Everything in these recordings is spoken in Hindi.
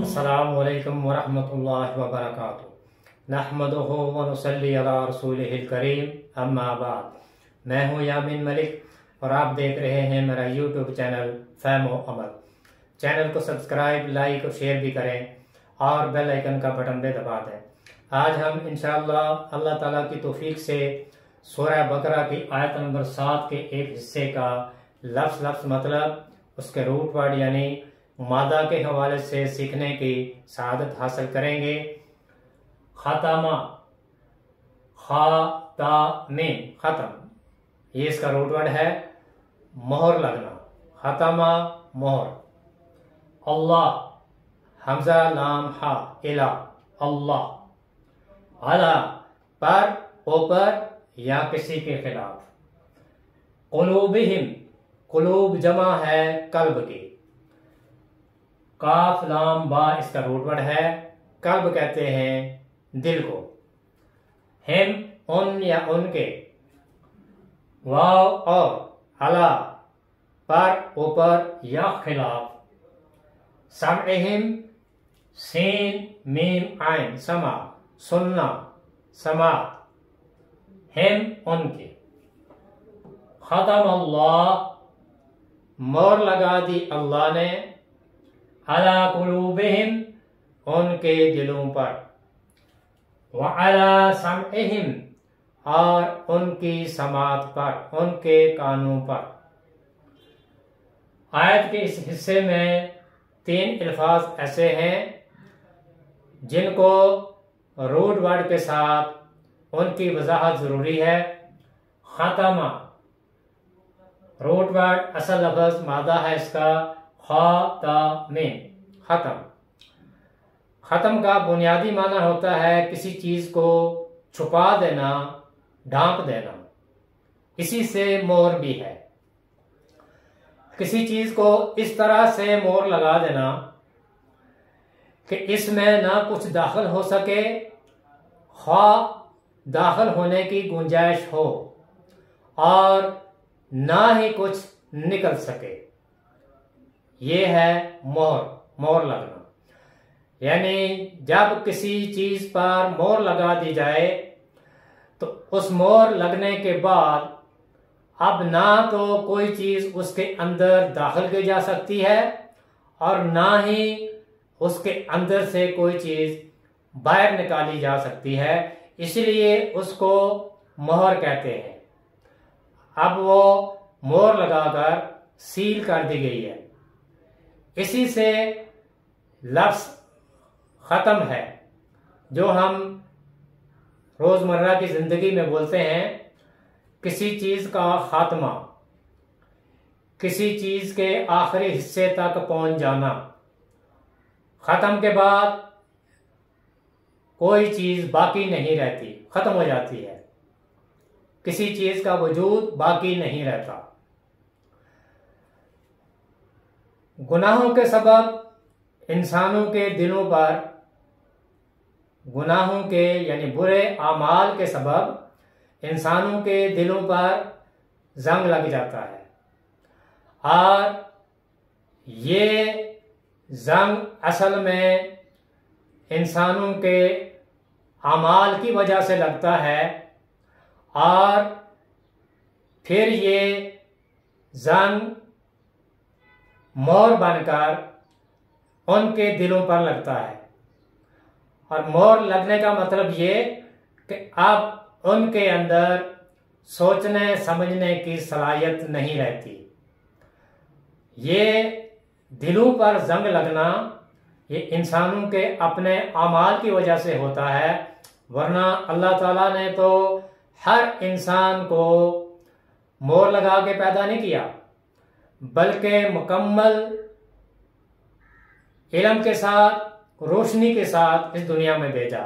अस्सलामु अलैकुम वरहमतुल्लाहि वबरकातुहू। नहमदुहु व नुसल्ली अला रसूलिहिल करीम, अम्मा बाद। मैं हूँ यामीन मलिक और आप देख रहे हैं मेरा यूट्यूब चैनल फहमो अमल। चैनल को सब्सक्राइब, लाइक और शेयर भी करें और बेल आइकन का बटन भी दबा दें। आज हम इंशाअल्लाह अल्लाह ताला की तौफीक से सूरह बकरा की आयत नंबर 7 के एक हिस्से का लफ्ज़ मतलब उसके रूट वर्ड यानी मादा के हवाले से सीखने की सआदत हासिल करेंगे। खतमा, खातामे, खत्म, ये इसका रूट वर्ड है। मोहर लगना, खतमा मोहर। अल्लाह, हमजा लाम हा, इला, अल्लाह। अला, पर, ऊपर या किसी के खिलाफ। कुलूबिहिम, कुलूब जमा है कल्ब की। काफ लाम बा इसका रूट वर्ड है। कल्ब कहते हैं दिल को। हिम, उन या उनके। वाव और अला, पर, ऊपर या खिलाफ। समइहिम, सीन मीम आइन, समा, सुनना, समात। हिम, उनके। खतम अल्लाह, मोहर लगा दी अल्लाह ने। अला कुलूबिहिम, उनके दिलों पर। व अला समइहिम, और उनकी समात पर, उनके कानों पर। आयत के इस हिस्से में 3 अल्फाज ऐसे हैं जिनको रूट वर्ड के साथ उनकी वजाहत जरूरी है। खातमा, रूट वर्ड असल लफ्ज मादा है इसका खातामे, खत्म। खत्म का बुनियादी माना होता है किसी चीज को छुपा देना, ढांप देना। इसी से मोहर भी है। किसी चीज को इस तरह से मोहर लगा देना कि इसमें ना कुछ दाखिल हो सके, खा दाखिल होने की गुंजाइश हो और ना ही कुछ निकल सके। ये है मोहर, मोहर लगना। यानी जब किसी चीज पर मोहर लगा दी जाए तो उस मोहर लगने के बाद अब ना तो कोई चीज उसके अंदर दाखिल की जा सकती है और ना ही उसके अंदर से कोई चीज बाहर निकाली जा सकती है। इसलिए उसको मोहर कहते हैं। अब वो मोहर लगाकर सील कर दी गई है। इसी से लफ्ज खत्म है जो हम रोजमर्रा की जिंदगी में बोलते हैं। किसी चीज का खात्मा, किसी चीज के आखिरी हिस्से तक पहुंच जाना। खत्म के बाद कोई चीज बाकी नहीं रहती, खत्म हो जाती है। किसी चीज का वजूद बाकी नहीं रहता। गुनाहों के सबब इंसानों के दिलों पर, गुनाहों के यानी बुरे आमाल के सबब इंसानों के दिलों पर जंग लग जाता है और ये जंग असल में इंसानों के आमाल की वजह से लगता है और फिर ये जंग मोहर बनकर उनके दिलों पर लगता है। और मोहर लगने का मतलब ये कि अब उनके अंदर सोचने समझने की सलाहियत नहीं रहती। ये दिलों पर जंग लगना ये इंसानों के अपने अमाल की वजह से होता है। वरना अल्लाह ताला ने तो हर इंसान को मोहर लगा के पैदा नहीं किया, बल्कि मुकम्मल इल्म के साथ, रोशनी के साथ इस दुनिया में भेजा।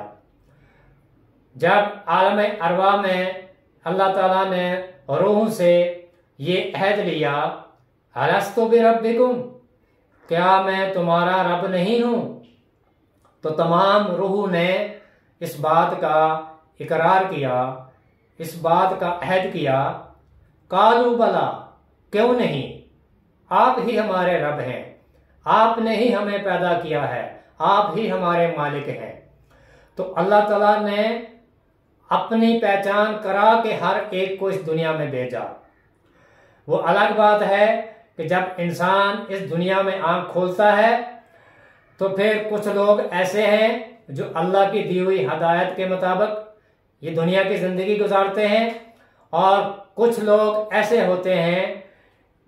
जब आलम अरवा में अल्लाह ताला ने रूह से ये अहद लिया, अलस्तु बिरब्बिकुम, क्या मैं तुम्हारा रब नहीं हूं? तो तमाम रूह ने इस बात का इकरार किया, इस बात का अहद किया। कालू बला, क्यों नहीं, आप ही हमारे रब हैं, आपने ही हमें पैदा किया है, आप ही हमारे मालिक हैं। तो अल्लाह ताला ने अपनी पहचान करा के हर एक को इस दुनिया में भेजा। वो अलग बात है कि जब इंसान इस दुनिया में आंख खोलता है तो फिर कुछ लोग ऐसे हैं जो अल्लाह की दी हुई हदायत के मुताबिक ये दुनिया की जिंदगी गुजारते हैं, और कुछ लोग ऐसे होते हैं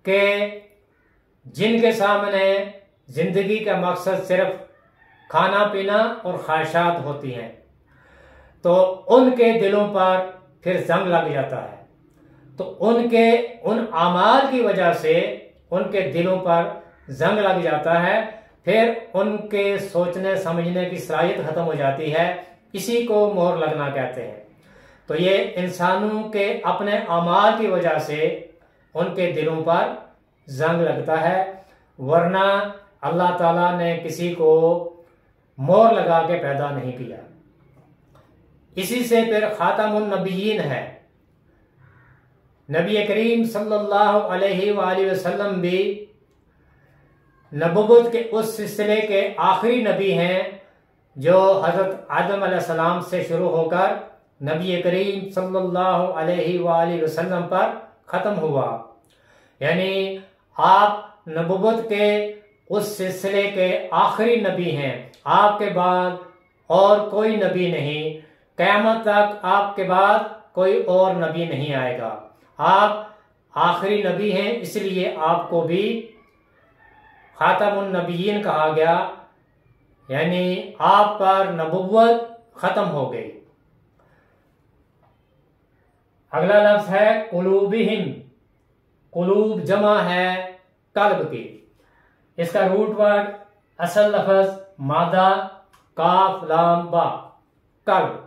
कि जिनके सामने जिंदगी का मकसद सिर्फ खाना पीना और ख्वाहिशात होती हैं, तो उनके दिलों पर फिर जंग लग जाता है। तो उनके उन आमाल की वजह से उनके दिलों पर जंग लग जाता है, फिर उनके सोचने समझने की सलाहियत खत्म हो जाती है। इसी को मोहर लगना कहते हैं। तो ये इंसानों के अपने अमाल की वजह से उनके दिलों पर जंग लगता है, वरना अल्लाह ताला ने किसी को मोहर लगा के पैदा नहीं किया। इसी से फिर खातमुन नबीयीन है। नबी करीम सल्लल्लाहु अलैहि वसल्लम भी नबुव्वत के उस सिलसिले के आखिरी नबी हैं जो हजरत आदम अलैहिस्सलाम से शुरू होकर नबी करीम सल्लल्लाहु अलैहि वसल्लम पर खत्म हुआ। यानी आप नबुव्वत के उस सिलसिले के आखिरी नबी हैं। आपके बाद और कोई नबी नहीं, क़यामत तक आपके बाद कोई और नबी नहीं आएगा। आप आखिरी नबी हैं, इसलिए आपको भी खातमुन नबीयीन कहा गया, यानी आप पर नबुव्वत खत्म हो गई। अगला लफ्ज है कुलूबिहिम। कुलूब जमा है कल्ब की। इसका रूट वर्ड असल लफ्ज मादा काफ लाम बा, कल्ब।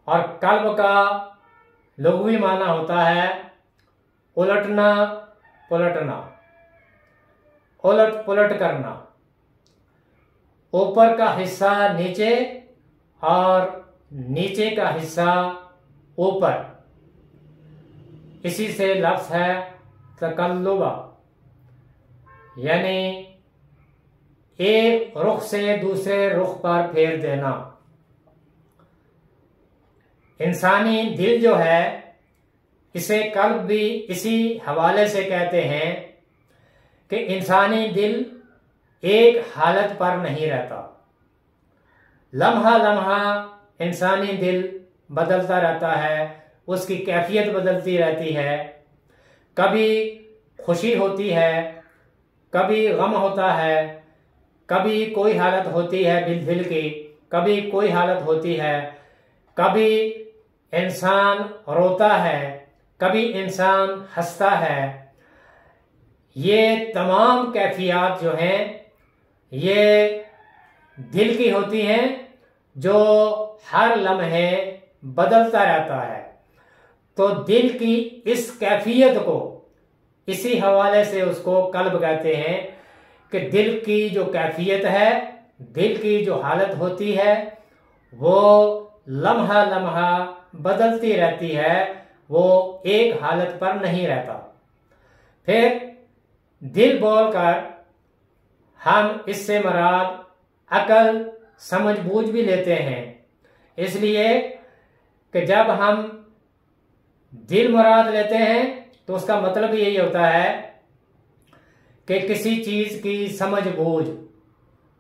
और कल्ब का लुग़वी माना होता है उलटना पुलटना, उलट पुलट करना, ऊपर का हिस्सा नीचे और नीचे का हिस्सा ऊपर। इसी से लफ्ज है तकल्लुबा, यानी एक रुख से दूसरे रुख पर फेर देना। इंसानी दिल जो है, इसे कल्ब भी इसी हवाले से कहते हैं कि इंसानी दिल एक हालत पर नहीं रहता। लम्हा लम्हा इंसानी दिल बदलता रहता है, उसकी कैफियत बदलती रहती है। कभी खुशी होती है, कभी गम होता है, कभी कोई हालत होती है दिल की, कभी कोई हालत होती है, कभी इंसान रोता है, कभी इंसान हंसता है। ये तमाम कैफियत जो हैं ये दिल की होती हैं, जो हर लम्हे बदलता रहता है। तो दिल की इस कैफियत को इसी हवाले से उसको कल्ब कहते हैं कि दिल की जो कैफियत है, दिल की जो हालत होती है, वो लम्हा लम्हा बदलती रहती है, वो एक हालत पर नहीं रहता। फिर दिल बोलकर हम इससे मराद अकल समझ बूझ भी लेते हैं, इसलिए कि जब हम दिल मुराद लेते हैं तो उसका मतलब यही होता है कि किसी चीज की समझ बूझ,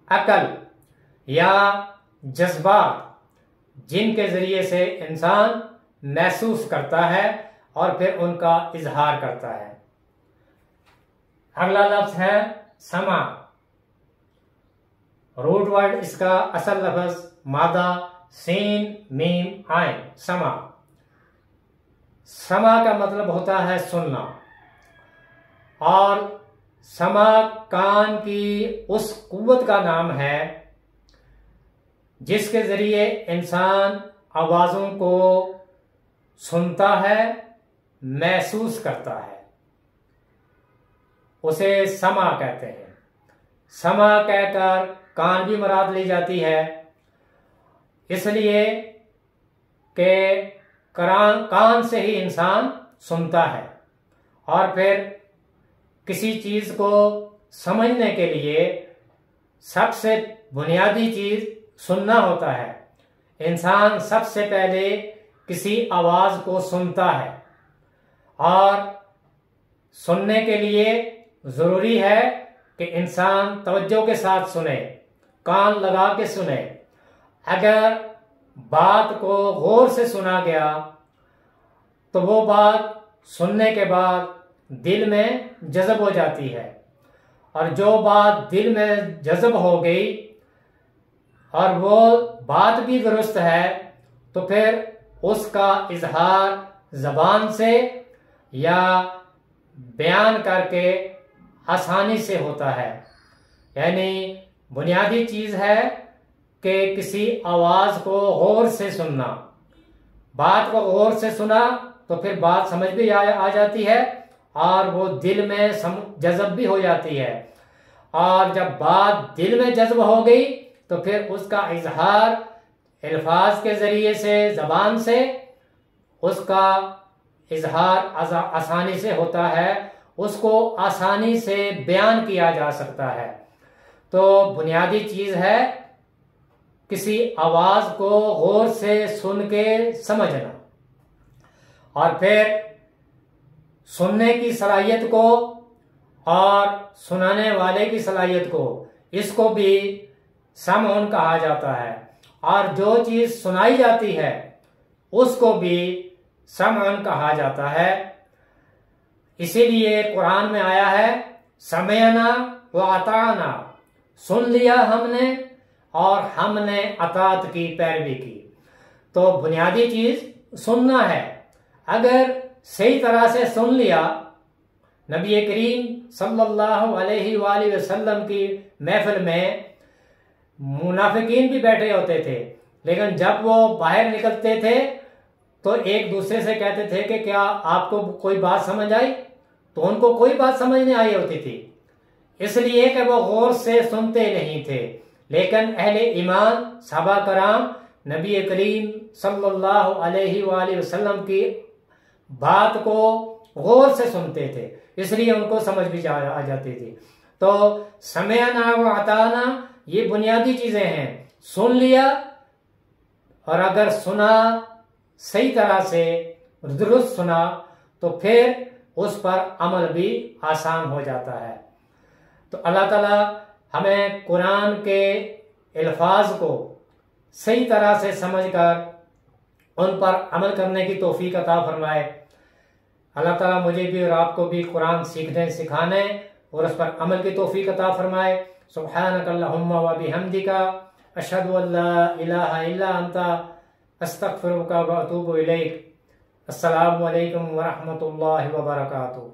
अकल या जज्बात जिनके जरिए से इंसान महसूस करता है और फिर उनका इजहार करता है। अगला लफ्ज है समा। रूट वर्ड इसका असल लफ्ज मादा सीन मीम आइन, समा। समा का मतलब होता है सुनना, और समा कान की उस कुव्वत का नाम है जिसके जरिए इंसान आवाज़ों को सुनता है, महसूस करता है, उसे समा कहते हैं। समा कहकर कान भी मुराद ली जाती है, इसलिए कि कान से ही इंसान सुनता है। और फिर किसी चीज़ को समझने के लिए सबसे बुनियादी चीज़ सुनना होता है। इंसान सबसे पहले किसी आवाज़ को सुनता है, और सुनने के लिए ज़रूरी है कि इंसान तवज्जो के साथ सुने, कान लगा के सुने। अगर बात को गौर से सुना गया तो वो बात सुनने के बाद दिल में जज़ब हो जाती है, और जो बात दिल में जज़ब हो गई और वो बात भी दुरुस्त है तो फिर उसका इजहार ज़बान से या बयान करके आसानी से होता है। यानी बुनियादी चीज़ है कि किसी आवाज़ को गौर से सुनना। बात को गौर से सुना तो फिर बात समझ भी आ जाती है, और वो दिल में जज़ब भी हो जाती है। और जब बात दिल में जज़ब हो गई तो फिर उसका इजहार अल्फाज के ज़रिए से, ज़बान से उसका इजहार आसानी से होता है, उसको आसानी से बयान किया जा सकता है। तो बुनियादी चीज़ है किसी आवाज़ को गौर से सुन के समझना, और फिर सुनने की सलाहियत को और सुनाने वाले की सलाहियत को, इसको भी समअन कहा जाता है। और जो चीज़ सुनाई जाती है उसको भी समअन कहा जाता है। इसीलिए कुरान में आया है समयना व अताना, सुन लिया हमने और हमने अतात की, पैरवी की। तो बुनियादी चीज़ सुनना है। अगर सही तरह से सुन लिया, नबी करीम सल्लल्लाहु अलैहि वसल्लम की महफिल में मुनाफिकीन भी बैठे होते थे, लेकिन जब वो बाहर निकलते थे तो एक दूसरे से कहते थे कि क्या आपको कोई बात समझ आई? तो उनको कोई बात समझ नहीं आई होती थी, इसलिए कि वो गौर से सुनते नहीं थे। लेकिन अहले ईमान सहाबा कराम नबी करीम सल्लल्लाहु अलैहि वसल्लम की बात को गौर से सुनते थे, इसलिए उनको समझ भी आ जाती थी। तो समयना व अताना ये बुनियादी चीजें हैं। सुन लिया, और अगर सुना सही तरह से, दुरुस्त सुना, तो फिर उस पर अमल भी आसान हो जाता है। तो अल्लाह ताला हमें कुरान के अल्फाज को सही तरह से समझकर उन पर अमल करने की तौफीक अता फरमाए। अल्लाह ताला मुझे भी और आपको भी कुरान सीखने, सिखाने और उस पर अमल की तौफीक अता फरमाए। सुब्हानकल्लाहुम्मा व बिहम्दिका अशहदु अल्ला इलाहा इल्ला अंता अस्तगफिरुका व अतूबु इलैक। अस्सलामु अलैकुम व रहमतुल्लाहि व बरकातुहू।